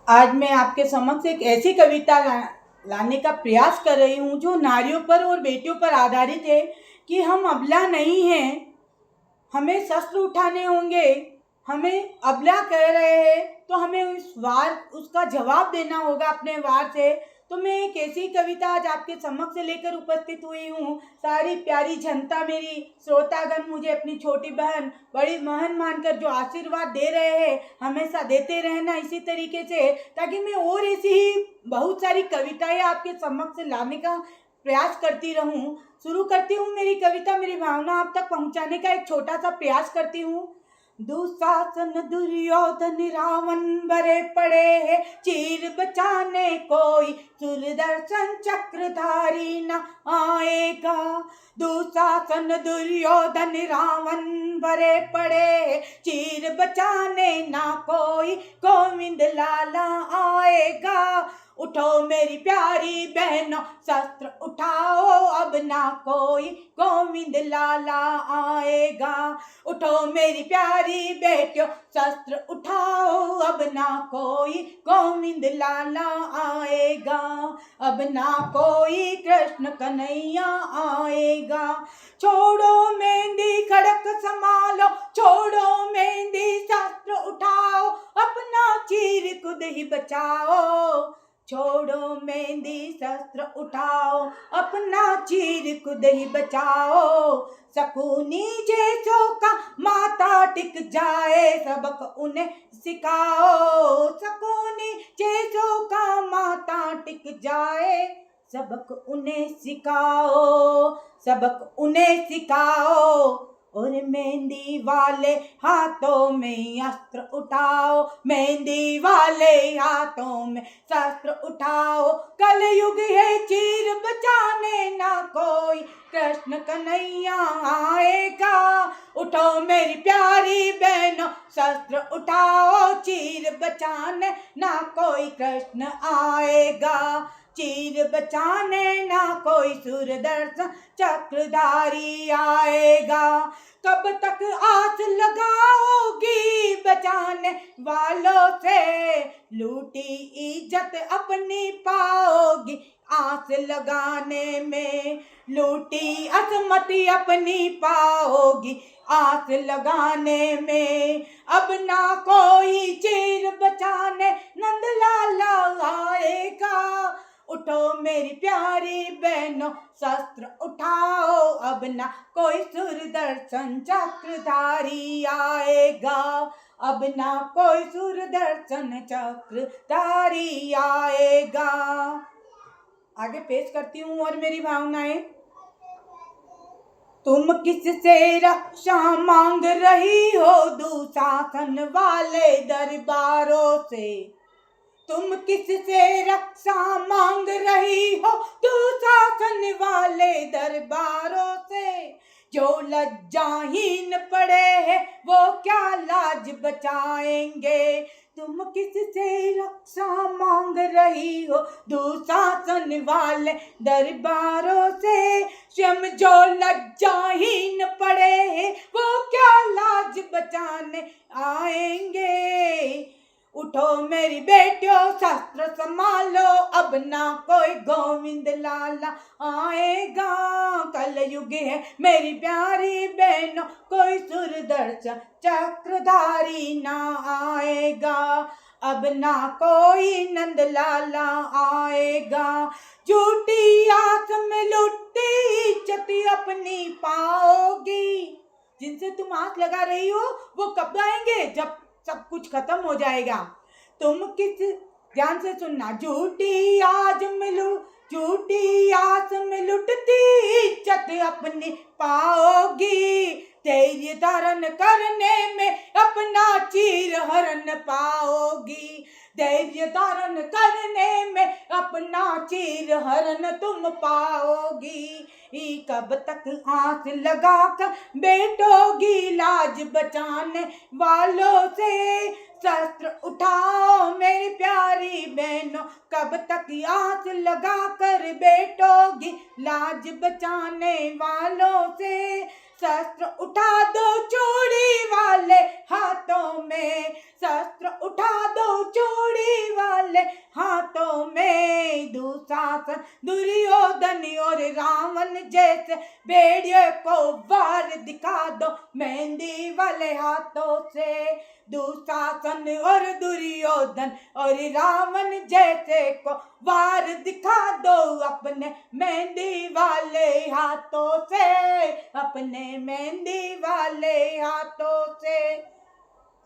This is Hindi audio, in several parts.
आज मैं आपके समक्ष एक ऐसी कविता लाने का प्रयास कर रही हूँ जो नारियों पर और बेटियों पर आधारित है कि हम अबला नहीं हैं, हमें शस्त्र उठाने होंगे। हमें अबला कह रहे हैं तो हमें उसका जवाब देना होगा अपने वार से। तो मैं एक ऐसी कविता आज आपके समक्ष लेकर उपस्थित हुई हूँ। सारी प्यारी जनता, मेरी श्रोतागण मुझे अपनी छोटी बहन बड़ी बहन मानकर जो आशीर्वाद दे रहे हैं, हमेशा देते रहना इसी तरीके से, ताकि मैं और ऐसी ही बहुत सारी कविताएं आपके समक्ष लाने का प्रयास करती रहूं। शुरू करती हूँ मेरी कविता। मेरी भावना आप तक पहुंचाने का एक छोटा सा प्रयास करती हूँ। दुशासन दुर्योधन रावण बरे पड़े हैं, चीर बचाने कोई सुदर्शन चक्रधारी न आएगा। दुशासन दुर्योधन रावण बरे पड़े, चीर बचाने ना कोई गोविंद लाला आएगा। उठो मेरी प्यारी बहनों शस्त्र उठाओ, अब ना कोई गोविंद लाला आएगा। उठो मेरी प्यारी बेटियों शस्त्र उठाओ, अब ना कोई गोविंद लाला आएगा। अब ना कोई कृष्ण कन्हैया आएगा। छोड़ो मेहंदी खड़क संभालो, छोड़ो मेहंदी शस्त्र उठाओ, अपना चीर खुद ही बचाओ। छोड़ो मेहंदी शस्त्र उठाओ, अपना चीर खुद ही बचाओ। शकुनी जैसों का माथा टिक जाए, सबक उन्हें सिखाओ। शकुनी जैसों का माथा टिक जाए, सबक उन्हें सिखाओ, सबक उन्हें सिखाओ। और मेहंदी वाले हाथों में अस्त्र उठाओ, मेहंदी वाले हाथों में शस्त्र उठाओ। कल युग है चीर बचाने ना कोई कृष्ण कन्हैया आएगा। उठो मेरी प्यारी बहनों शस्त्र उठाओ, चीर बचाने ना कोई कृष्ण आएगा। चीर बचाने ना कोई सुदर्शन चक्रधारी आएगा। कब तक आस लगाओगी बचाने वालों से, लूटी इज्जत अपनी पाओगी आस लगाने में। लूटी असमति अपनी पाओगी आस लगाने में। अब ना कोई चीर बचाने नंदलाला आएगा। उठो मेरी प्यारी बहनों शस्त्र उठाओ, अब ना कोई सुदर्शन चक्रधारी आएगा। अब ना कोई सुदर्शन चक्रधारी आएगा। आगे पेश करती हूँ और मेरी भावनाएं। तुम किससे रक्षा मांग रही हो दुशासन वाले दरबारों से। तुम किससे रक्षा मांग रही हो दुशासन वाले दरबारों से। जो लज्जाहीन पड़े हैं वो क्या लाज बचाएंगे। तुम किससे रक्षा मांग रही हो दुशासन वाले दरबारों से। स्वयं जो लज्जाहीन पड़े हैं वो क्या लाज बचाने आएंगे। उठो मेरी बेटियों शस्त्र संभालो, अब ना कोई गोविंद लाला आएगा। कल युग है मेरी प्यारी बहनों, कोई सुदर्शन चक्रधारी ना आएगा। अब ना कोई नंद लाला आएगा। झूठी आस में लुटती इज्जत अपनी पाओगी। जिनसे तुम आस लगा रही हो वो कब आएंगे, जब सब कुछ खत्म हो जाएगा। तुम किस ध्यान से सुनना। झूठी आज मिलू, झूठी आस में लुटती इज्जत अपनी पाओगी। धैर्य धारण करने में अपना चीर हरण पाओगी। धैर्य धारण करने में अपना चीर हरण तुम पाओगी। कब तक आस लगाकर बैठोगी लाज बचाने वालों से। शस्त्र उठाओ मेरी प्यारी बहनों, कब तक आस लगा कर बैठोगी लाज बचाने वालों से। शस्त्र उठा दो चूड़ी वाले हाथों में, शस्त्र उठा दो चूड़ी वाले वाले हाथों में। दुशासन दुर्योधन और रावण जैसे भेड़िए को वार दिखा दो मेहंदी वाले हाथों से। दुशासन और दुर्योधन और रावण जैसे को वार दिखा दो अपने मेहंदी वाले हाथों से, अपने मेहंदी वाले हाथों से।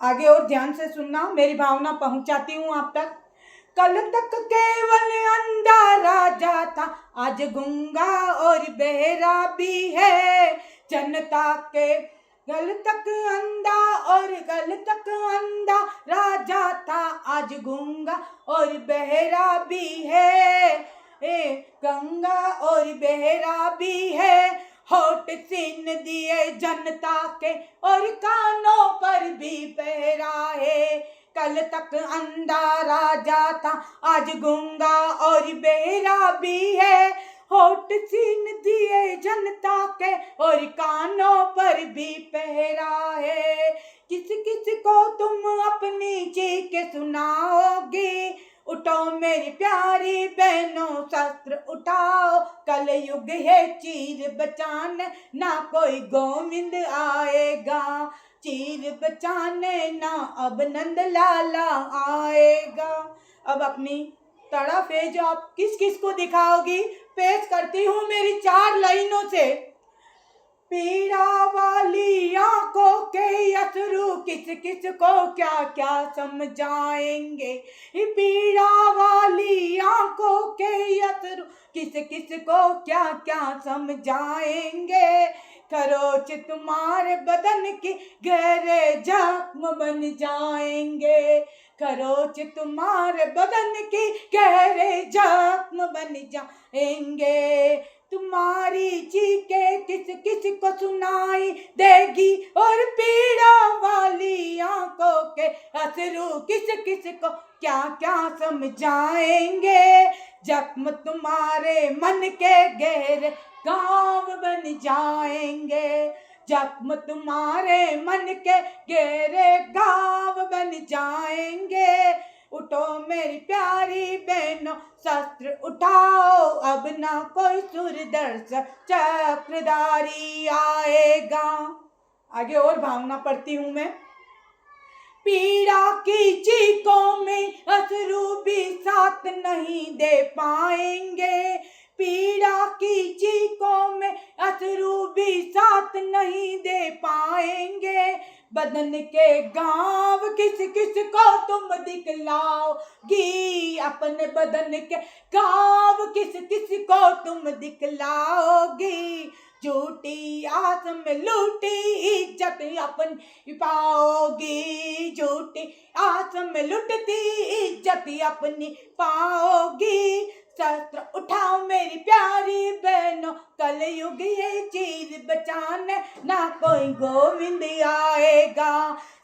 आगे और ध्यान से सुनना, मेरी भावना पहुंचाती हूँ आप तक। कल तक केवल अंधा राजा था, आज गूंगा और बहरा भी है। जनता के कल तक अंधा राजा था, आज गूंगा और बहरा भी है। गंगा और बहरा भी है। होठ छीन दिए जनता के और कानों पर भी पहरा है। कल तक अंधा राजा था, आज गूंगा और बहरा भी है। होठ छीन दिए जनता के और कानों पर भी पहरा है। किस किस को तुम अपनी चीख सुनाओगे, उठो मेरी प्यारी बहनों शस्त्र उठाओ। कल युग है चीर बचाने, ना कोई गोविंद आएगा। चीर बचाने ना अब नंद लाला आएगा। अब अपनी तड़फ है जो आप किस किस को दिखाओगी, पेश करती हूँ मेरी 4 लाइनों से। पीड़ा वाली आंखों के अथरू किस किस को क्या क्या समझाएंगे। पीड़ा वाली आंखों के अथरू किस किस को क्या क्या समझाएंगे। खरोच तुम्हारे बदन की गहरे जख्म बन जाएंगे। खरोच तुम्हारे बदन की गहरे जख्म बन जाएंगे। तुम्हारी चीखें किस किस को सुनाई देगी, और पीड़ा वाली आंखों के अथरू किस किस को क्या क्या समझाएंगे। जख्म तुम्हारे मन के गहरे घाव बन जाएंगे। जख्म तुम्हारे मन के गहरे घाव बन जाएंगे। उठो मेरी प्यारी बहनों शस्त्र उठाओ, अब ना कोई सूरदर्श चक्रधारी आएगा। आगे और भावना पढ़ती हूँ मैं। पीड़ा की चीखों में अश्रु भी साथ नहीं दे पाएंगे। पीड़ा की चीखों में अश्रु भी साथ नहीं दे पाएंगे। बदन के घाव किस किस को तुम दिखलाओगी, अपने बदन के घाव किस किस को तुम दिखलाओगी। झूठी आस में लूटी इज्जत अपनी पाओगी। झूठी आस में लुटती इज्जत अपनी पाओगी। शस्त्र उठाओ मेरी प्यारी बहनों, कल युग ये चीर बचाने ना कोई गोविंद आएगा।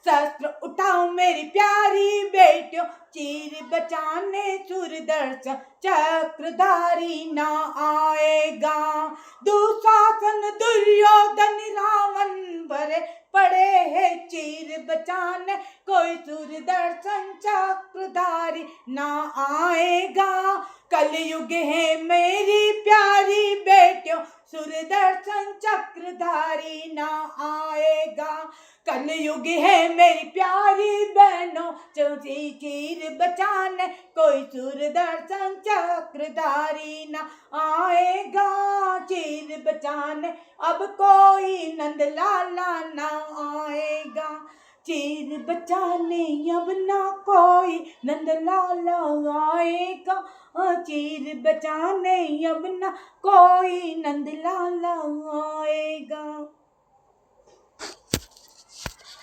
शस्त्र उठाओ मेरी प्यारी बेटियों, चीर बचाने सूरदर्शन चक्रधारी ना आएगा। दुशासन दुर्योधन रावण भरे पड़े है चीर बचाने, कोई सूरदर्शन चक्रधारी ना आएगा। कल युग है मेरी प्यारी बेटियों, सूरदर्शन चक्रधारी ना आएगा। कल युग है मेरी प्यारी बहनों, चीर बचाने कोई सूरदर्शन चक्रधारी ना आएगा। चीर बचाने अब कोई नंद लाला ना आएगा। चीर बचाने अब ना कोई नंद लाला आएगा। चीर बचाने अब ना कोई नंद लाला आएगा।